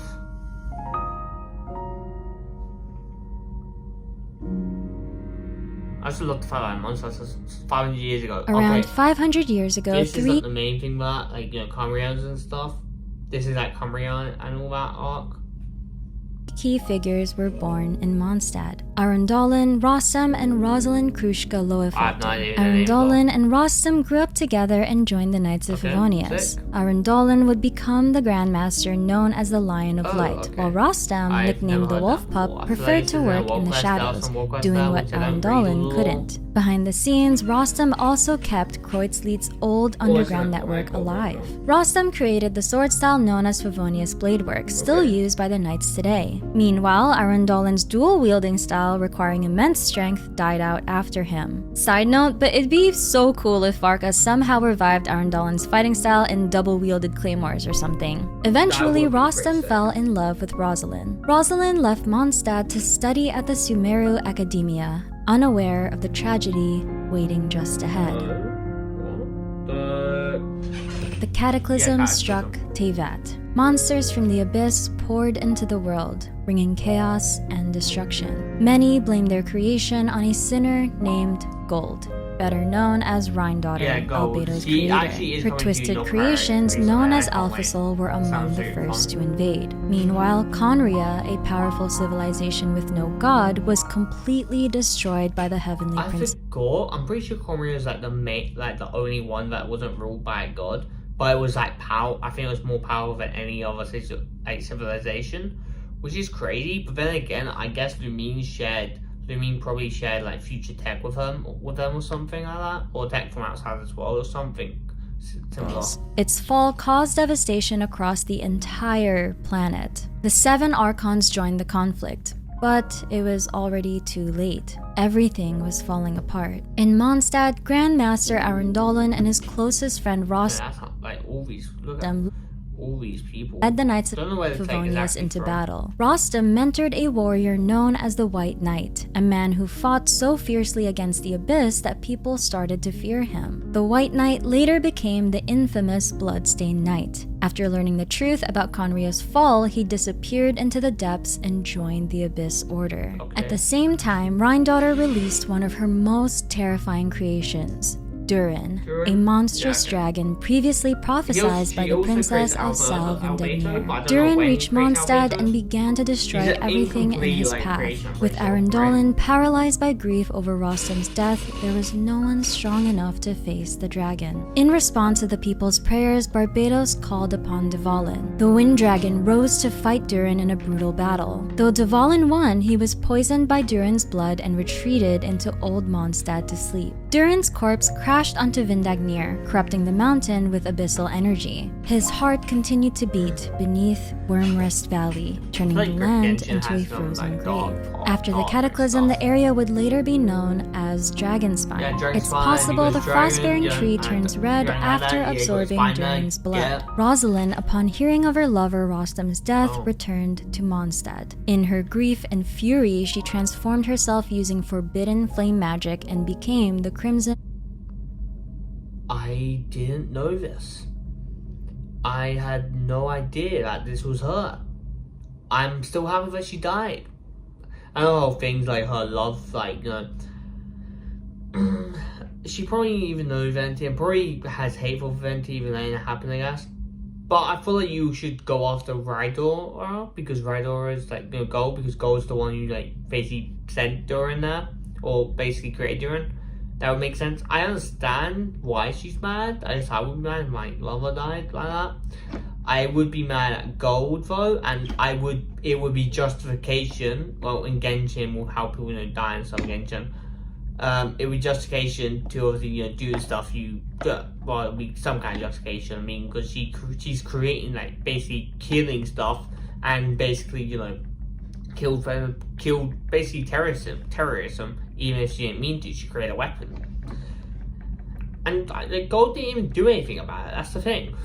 I just love the fact that Mondstadt 500 years ago. Around 500 years ago, this is not the main thing, but like, you know, Comrians and stuff. This is like Comrian and all that arc. Key figures were born in Mondstadt. Arundolin, Rostam, and Rosalind Krushka Loefort. Arundolin and Rostam grew up together and joined the Knights of Favonius. Arundolin would become the Grandmaster known as the Lion of Light, while Rostam, nicknamed the Wolf Pup, preferred to work in the shadows, doing what Arundolin couldn't. Behind the scenes, Rostam also kept Kreuzlied's old underground network alive. Rostam created the sword style known as Favonius Bladework, still used by the knights today. Meanwhile, Arendolin's dual-wielding style, requiring immense strength, died out after him. Side note, but it'd be so cool if Varka somehow revived Arendolin's fighting style in double-wielded claymores or something. Eventually, Rostam fell in love with Rosalind. Rosalind left Mondstadt to study at the Sumeru Academia, unaware of the tragedy waiting just ahead. The cataclysm struck Teyvat. Monsters from the abyss poured into the world, bringing chaos and destruction. Many blamed their creation on a sinner named Gold, better known as Rhindaughter, Albeto's creator. Her twisted creations, known as Alphasol, were among the first to invade. Meanwhile, Conria, a powerful civilization with no god, was completely destroyed by the Heavenly Prince. I'm pretty sure Conria is like the only one that wasn't ruled by a god, but it was like I think it was more powerful than any other civilization, which is crazy. But then again, I guess Lumine probably shared like future tech with them or something like that, or tech from outside as well, or something similar. Its fall caused devastation across the entire planet. The 7 Archons joined the conflict, but it was already too late. Everything was falling apart. In Mondstadt, Grandmaster Arendolin and his closest friend all these people led the Knights of Favonius into battle. Rostam mentored a warrior known as the White Knight, a man who fought so fiercely against the Abyss that people started to fear him. The White Knight later became the infamous Bloodstained Knight. After learning the truth about Conria's fall, he disappeared into the depths and joined the Abyss Order. At the same time, Rhindaughter released one of her most terrifying creations, Durin, a monstrous dragon previously prophesied by the princess of Salvendegner. Durin reached Mondstadt and began to destroy everything in his path. With Arendolin paralyzed by grief over Rostam's death, there was no one strong enough to face the dragon. In response to the people's prayers, Barbados called upon Dvalin. The Wind Dragon rose to fight Durin in a brutal battle. Though Dvalin won, he was poisoned by Durin's blood and retreated into Old Mondstadt to sleep. Durin's corpse crashed onto Vindagnir, corrupting the mountain with abyssal energy. His heart continued to beat beneath Wormrest Valley, turning the land into a frozen grave. After the cataclysm, the area would later be known as Dragonspine. It's possible the frost-bearing tree turns red after absorbing Durin's blood. Rosalind, upon hearing of her lover Rostam's death, returned to Mondstadt. In her grief and fury, she transformed herself using forbidden flame magic and became the Crimson. I didn't know this. I had no idea that this was her. I'm still happy that she died. I know things like her love, like, she probably even knows Venti and probably has hate for Venti even letting it happen, I guess. But I feel like you should go after Rhydor, because Rhydor is like, Gold, because Gold is the one who like basically sent Durin there, or basically created Durin. That would make sense. I understand why she's mad. I guess I would be mad if my lover died like that. I would be mad at Gold though, and it would be justification. Well, in Genshin, with how people die and stuff in Genshin, it would be justification to obviously do the stuff you do. Well, it would be some kind of justification. I mean, because she's creating like basically killing stuff and basically killed basically terrorism. Even if she didn't mean to, she created a weapon. And the Gold didn't even do anything about it, that's the thing.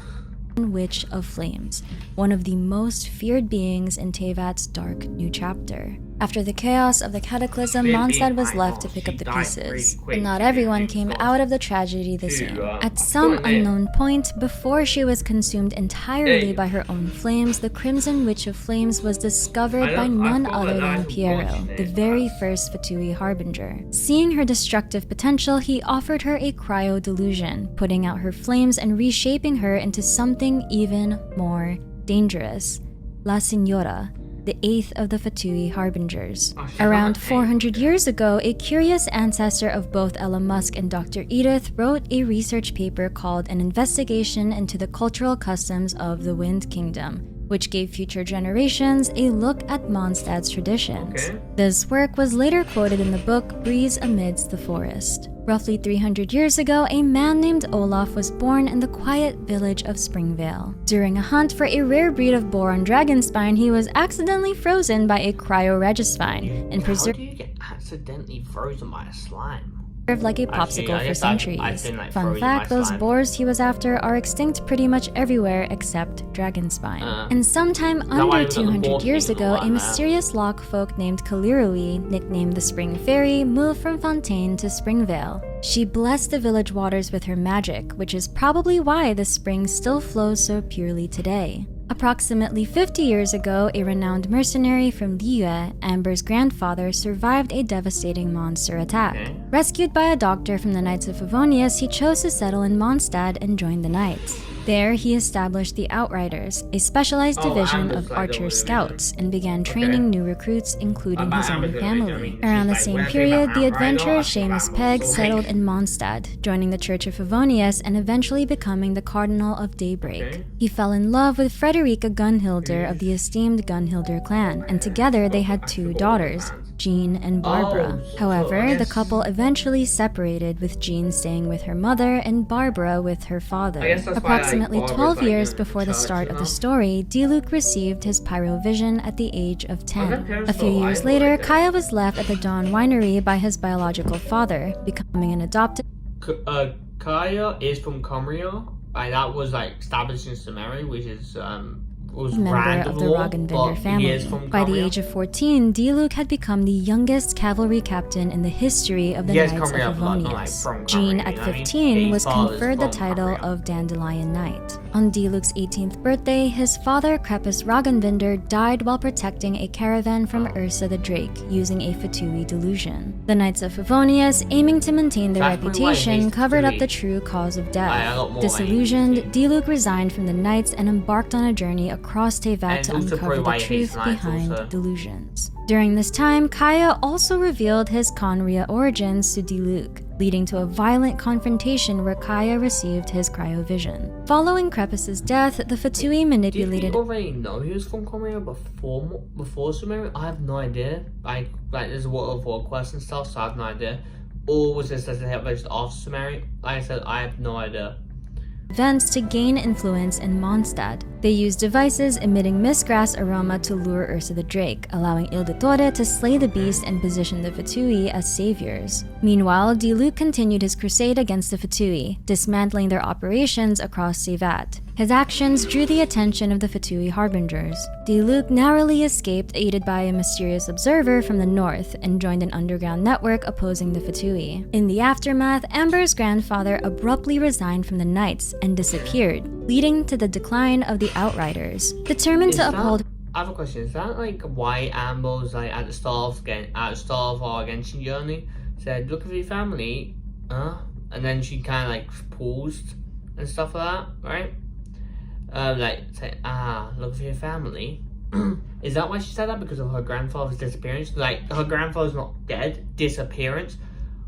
Witch of Flames, one of the most feared beings in Teyvat's dark new chapter. After the chaos of the cataclysm, Mondstadt was left to pick up the pieces. But not everyone came out of the tragedy the same. At some unknown point, before she was consumed entirely by her own flames, the Crimson Witch of Flames was discovered by none other than Piero, the very first Fatui Harbinger. Seeing her destructive potential, he offered her a cryo delusion, putting out her flames and reshaping her into something even more dangerous. La Signora, the 8th of the Fatui Harbingers. Around 400 years ago, a curious ancestor of both Ella Musk and Dr. Edith wrote a research paper called An Investigation into the Cultural Customs of the Wind Kingdom, which gave future generations a look at Mondstadt's traditions. Okay. This work was later quoted in the book Breeze Amidst the Forest. Roughly 300 years ago, a man named Olaf was born in the quiet village of Springvale. During a hunt for a rare breed of boar on Dragonspine, he was accidentally frozen by a cryoregispine and preserved How do you get accidentally frozen by a slime? like a popsicle I for guess centuries. I've been, like, Fun frozen fact, by those slime. boars he was after are extinct pretty much everywhere except Dragonspine. And sometime why under we got the 200 boar years king and ago, all a that? mysterious loch folk named Kalirui, nicknamed the Spring Fairy, moved from Fontaine to Springvale. She blessed the village waters with her magic, which is probably why the spring still flows so purely today. Approximately 50 years ago, a renowned mercenary from Liyue, Amber's grandfather, survived a devastating monster attack. Okay. Rescued by a doctor from the Knights of Favonius, he chose to settle in Mondstadt and join the Knights. There, he established the Outriders, a specialized division Amber's of like archer the scouts, and began training new recruits, including his own family. Around the she's same like, period, "Where's the my adventurer Outrider?" Seamus She's Pegg like, settled in Mondstadt, joining the Church of Favonius and eventually becoming the Cardinal of Daybreak. Okay. He fell in love with Frederica Gunhilder of the esteemed Gunhilder clan, and together they had two daughters, Jean and Barbara. Oh, so However, I the guess- couple eventually separated, with Jean staying with her mother and Barbara with her father. I guess that's why, like, Approximately Barbara's, 12 like, years in before the church start and of the all. story, Diluc received his pyrovision at the age of their 10. parents A few still years alive, later, like that? Kaya was left at the Dawn Winery by his biological father, becoming an adopted Kaya is from Cumbria. Like, that was like established in Sumeru, which is was member random of the law, Roggenbinder but he family. is from By the Cumbria. age of 14, Diluc had become the youngest cavalry captain in the history of the He has Knights of Cumbria blood, not, like, Favonius. from Jean, Cumbria, at you know what I mean? 15, His was father's conferred the from title Cumbria. of Dandelion Knight. On Diluc's 18th birthday, his father, Crepus Roggenbinder, died while protecting a caravan from Ursa the Drake using a Fatui delusion. The Knights of Favonius, aiming to maintain their That's probably why he reputation, hates covered up Fatui. the true cause of I death. got more Disillusioned, like- Diluc resigned from the Knights and embarked on a journey across Tevat And to also uncover probably the why he hates truth Knights behind also. delusions. During this time, Kaya also revealed his Conria origins to Diluc, leading to a violent confrontation where Kaya received his cryovision. Following Crepus's death, the Fatui Did manipulated we already know he was from Cumbria before Sumeru? I have no idea. Like there's a lot of war quests and stuff, so I have no idea. Or was this just after Sumeru? Like I said, I have no idea. events to gain influence in Mondstadt. They used devices emitting mistgrass aroma to lure Ursa the Drake, allowing Ilditore to slay the beast and position the Fatui as saviors. Meanwhile, Diluc continued his crusade against the Fatui, dismantling their operations across Tevat. His actions drew the attention of the Fatui harbingers. Diluc narrowly escaped, aided by a mysterious observer from the north, and joined an underground network opposing the Fatui. In the aftermath, Amber's grandfather abruptly resigned from the Knights and disappeared, leading to the decline of the Outriders. Determined to uphold I have a question. Is that like why Amber's like at the start of our Genshin journey said, "Look for your family," and then she kind of like paused and stuff like that, right? Like say, look for your family. Is that why she said that? Because of her grandfather's disappearance? Like her grandfather's not dead, disappearance,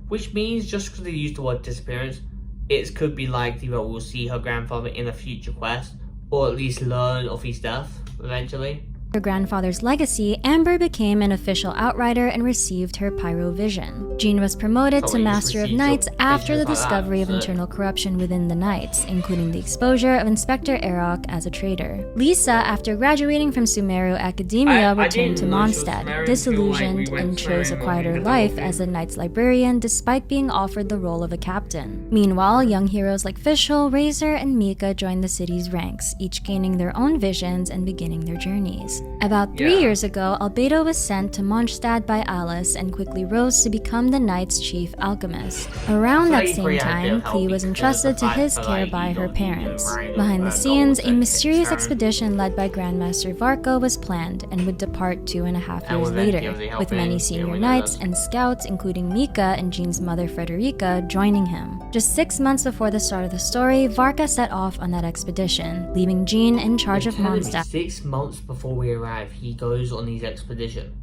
which means just because they used the word disappearance, it could be likely that we'll see her grandfather in a future quest, or at least learn of his death eventually. her grandfather's legacy, Amber became an official Outrider and received her pyrovision. Jean was promoted So to you just Master of received Knights your after the visions like that, discovery of so- internal corruption within the Knights, including the exposure of Inspector Erok as a traitor. Lisa, after graduating from Sumeru Academia, I returned to didn't know she was Mondstadt, Sumerian disillusioned, until, like, we went and chose a Sumerian quieter because life of as a Knight's librarian despite being offered the role of a captain. Meanwhile, young heroes like Fischl, Razor, and Mika joined the city's ranks, each gaining their own visions and beginning their journeys. About 3 years ago, Albedo was sent to Mondstadt by Alice and quickly rose to become the Knight's chief alchemist. Around that same time, Klee was entrusted to his care by her parents. Behind the scenes, a mysterious expedition led by Grandmaster Varka was planned and would depart 2.5 years later, with many senior knights and scouts, including Mika and Jean's mother Frederica, joining him. Just 6 months before the start of the story, Varka set off on that expedition, leaving Jean in charge of Mondstadt. 6 months before we arrive, he goes on his expedition.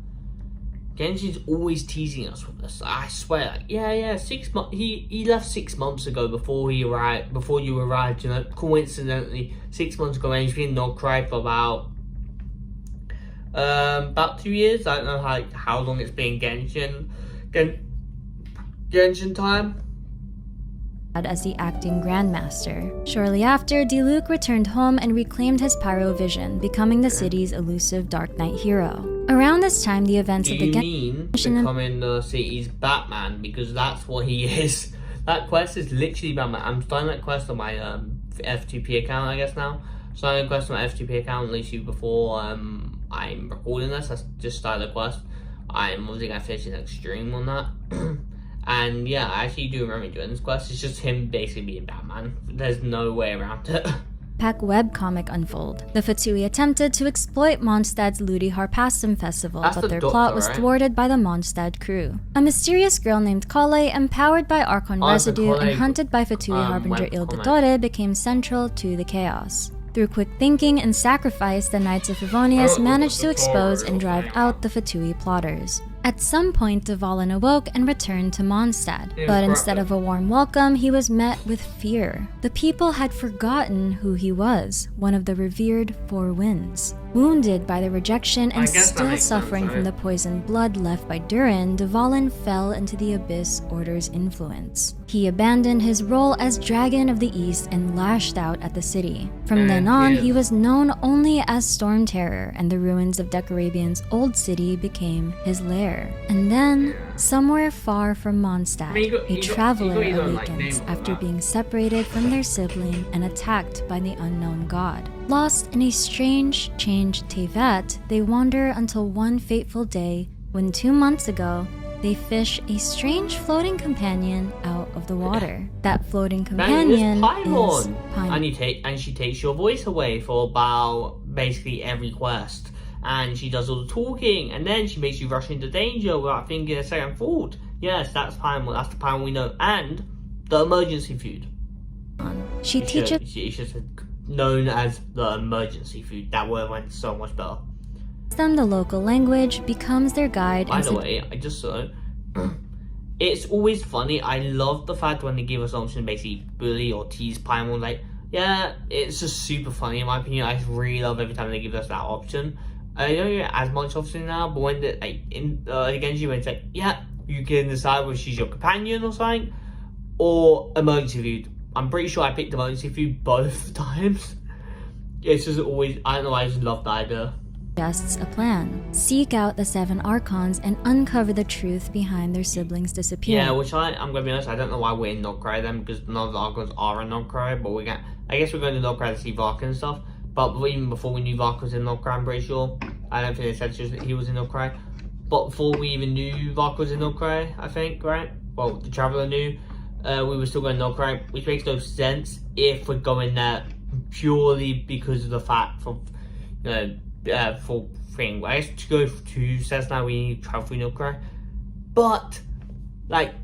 Genshin's always teasing us with this. I swear, like, yeah, 6 months. He left 6 months ago before he arrived. Before you arrived, you know. Coincidentally, 6 months ago, and he's been not cried for about about 2 years. I don't know how long it's been Genshin time. As the acting grandmaster. Shortly after, Diluc returned home and reclaimed his pyro vision, becoming the city's elusive Dark Knight hero. Around this time, the events of the Genshin becoming the city's Batman, because that's what he is. That quest is literally Batman. I'm starting that quest on my F2P account, I guess now. Starting a quest on my F2P account literally before I'm recording this. I just started the quest. I'm obviously gonna finish the next stream on that. And yeah, I actually do remember doing this quest. It's just him basically being Batman. There's no way around it. Pack webcomic unfold. The Fatui attempted to exploit Mondstadt's Ludi Harpassum festival, but their plot was thwarted by the Mondstadt crew. A mysterious girl named Kale, empowered by Archon residue and hunted by Fatui Harbinger Il Dottore, became central to the chaos. Through quick thinking and sacrifice, the Knights of Favonius managed to expose and drive out the Fatui plotters. At some point, Dvalin awoke and returned to Mondstadt, but instead of a warm welcome, he was met with fear. The people had forgotten who he was, one of the revered Four Winds. Wounded by the rejection and still suffering from the poisoned blood left by Durin, Dvalin fell into the Abyss Order's influence. He abandoned his role as Dragon of the East and lashed out at the city. From then on, he was known only as Storm Terror, and the ruins of Decarabian's old city became his lair. And then, somewhere far from Mondstadt, a traveler awakens after being separated from their sibling and attacked by the unknown god. Lost in a strange, changed Tevat, they wander until one fateful day when 2 months ago, they fish a strange floating companion out of the water. That floating companion is Paimon. And she takes your voice away for about basically every quest. And she does all the talking, and then she makes you rush into danger without thinking a second thought. Yes, that's Paimon. That's the Paimon we know. And the emergency food. She teaches... She's known as the emergency food. That word went so much better. Them the local language, becomes their guide. By the way, I just saw it's always funny. I love the fact when they give us an option to basically bully or tease Paimon. Like, yeah, it's just super funny in my opinion. I really love every time they give us that option. I don't get as much option now, but when Genji when it's like, yeah, you can decide whether she's your companion or something, or emergency food. I'm pretty sure I picked emergency food both times. It's just always, I don't know, I just love the idea. Suggests a plan. Seek out the 7 Archons and uncover the truth behind their siblings' disappearance. Yeah, which I'm gonna be honest, I don't know why we're in Nordcry then, because none of the Archons are in Nordcry, but I guess we're going to Nordcry to see Varka and stuff. But even before we knew Varka was in Nordcry, I'm pretty sure. I don't think they said he was in Nordcry. But before we even knew Varka was in Nordcry, I think, right? Well, the Traveler knew. We were still going to Nordcry, which makes no sense if we're going there purely because of the fact for thing. I guess to go to says now we need to travel through Nordcry. But, like,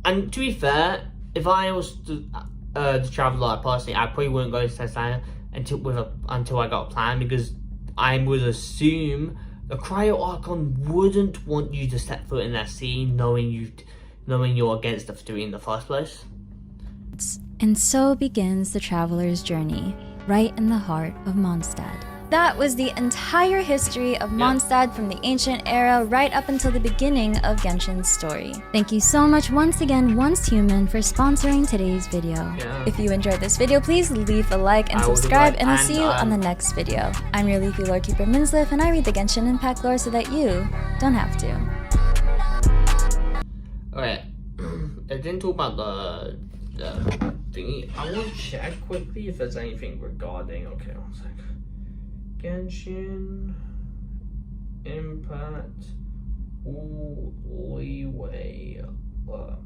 and to be fair, if I was the Traveler personally, I probably wouldn't go to Cestina until I got a plan, because I would assume the Cryo Archon wouldn't want you to step foot in that sea knowing you're against the Fatui in the first place. And so begins the traveler's journey, right in the heart of Mondstadt. That was the entire history of Mondstadt from the ancient era right up until the beginning of Genshin's story. Thank you so much once again, Once Human, for sponsoring today's video. If you enjoyed this video, please leave a like and subscribe, and I'll see you on the next video. I'm your Leafy Lore Keeper Minsliff, and I read the Genshin Impact lore so that you don't have to. Alright, I didn't talk about the thingy. I want to check quickly if there's anything regarding. Okay, one sec. Genshin Impact Leeway War.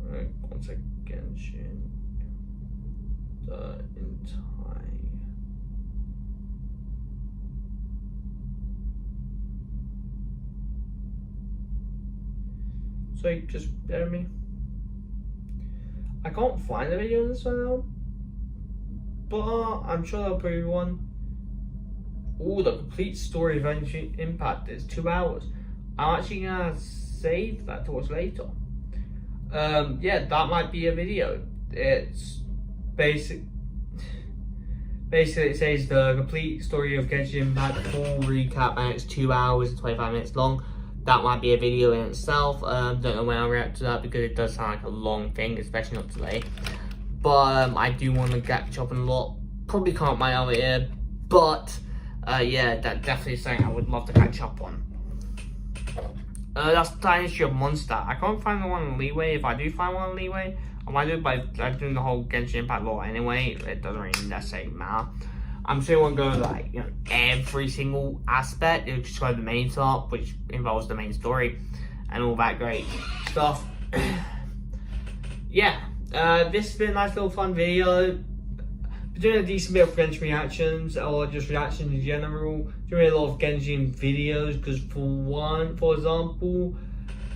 Alright, one sec. Genshin the entire. So just bear with me. I can't find a video on this one now, but I'm sure there'll be one. Oh, the complete story of Genshin Impact is 2 hours. I'm actually gonna save that to watch later. Yeah, that might be a video. It's basically it says the complete story of Genshin Impact full recap, and it's 2 hours and 25 minutes long. That might be a video in itself. Don't know when I'll react to that because it does sound like a long thing, especially not today. But I do want to catch up on a lot. Probably can't my other ear, but yeah, that definitely is something I would love to catch up on. That's the issue of Mondstadt. I can't find the one on Leeway. If I do find one on Leeway, I might do it by doing the whole Genshin Impact lore anyway. It doesn't really necessarily matter. I'm sure it won't go like, you know, every single aspect. It'll just go the main stuff, which involves the main story and all that great stuff. Yeah, this has been a nice little fun video. Been doing a decent bit of Genshin reactions, or just reactions in general. Doing a lot of Genshin videos because, for example,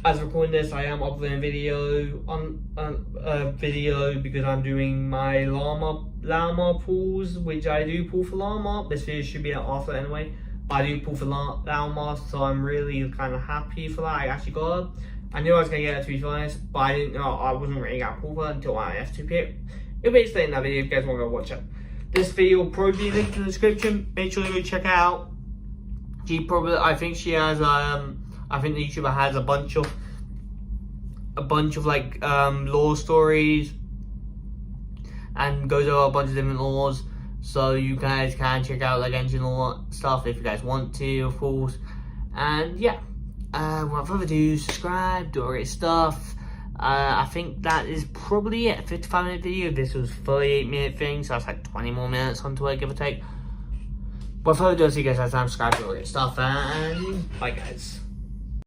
as recording this, I am uploading a video on a video because I'm doing my llama pulls, which I do pull for llama. This video should be out after anyway. But I do pull for llama, so I'm really kind of happy for that. I actually got it. I knew I was gonna get it, to be honest, but I didn't know I wasn't really gonna pull for it until I F2P it. It'll be explained in that video if you guys want to go watch it. This video will probably be linked in the description. Make sure to go check it out. I think she has I think the YouTuber has a bunch of like lore stories and goes over a bunch of different lores, so you guys can check out like Genshin lore stuff if you guys want to, of course. And yeah, without further ado, subscribe, do all great stuff. I think that is probably it. 55-minute video. This was 38-minute thing, so that's like 20 more minutes onto it, give or take. Without further ado, I'll see you guys next time. Subscribe, do all great stuff, and bye guys.